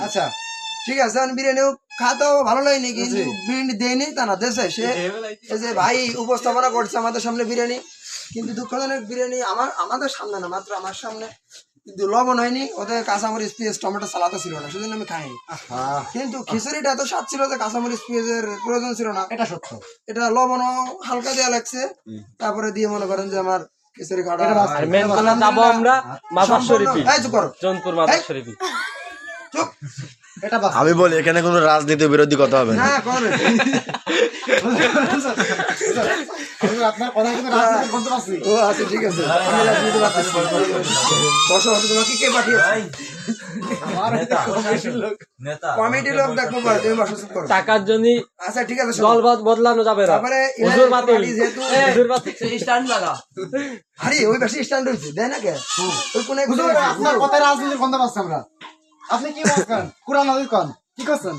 আচ্ছা ঠিক আছে, বিরিয়ানিও খাতেও ভালো লাগেনি, কিন্তু বিরিয়ানি দেয়নি তা না, দেশে সে এই যে ভাই উপস্থাপনা করছে আমাদের সামনে বিরিয়ানি, কিন্তু দুঃখজনক বিরিয়ানি আমাদের সামনে না, মাত্র আমার সামনে, কিন্তু লবণ হয়নি, ওদের কাঁচামরিচ পেঁয়াজ টমেটো সালাদও ছিল না, সেজন্য আমি খাইনি। কিন্তু খিচুড়িটা এত স্বাদ ছিল যে কাঁচামরিচ পেঁয়াজের প্রয়োজন ছিল না, এটা সত্য। এটা লবণও হালকা দেওয়া লাগছে, তারপরে দিয়ে মনে করেন যে আমার খিচুড়ি খাওয়া আর মেন কথা যাবো আমরা মাজার শরীফে, জৌনপুর মাজার শরীফে। চুপ। এটা বাস আমি বলি এখানে কোনো রাজনীতি বিরোধী কথা হবে না। না করবে আপনার কথা কিন্তু রাজনীতি বলতে পারছি। ও আচ্ছা ঠিক আছে, আমি রাজনীতি পারতেছি। বসো, তোমাকে কে পাঠিয়েছে? কমিটির লোক দেখবো, তুমি বসো, চুপ করো। টাকার জন্য আচ্ছা ঠিক আছে, দল বদলানো যাবে না। তারপরে হুজুর বাতিল, যেহেতু হুজুর বাতিল। আরে ওই বেশি স্ট্যান্ড হয়েছে, দেয় না কে? ওই কোনে হুজুর, আপনার কথায় রাজনীতির গন্ধ পাচ্ছি আমরা। আপনি কি বলছেন? কুরআন হাদিস কোন কি করছেন?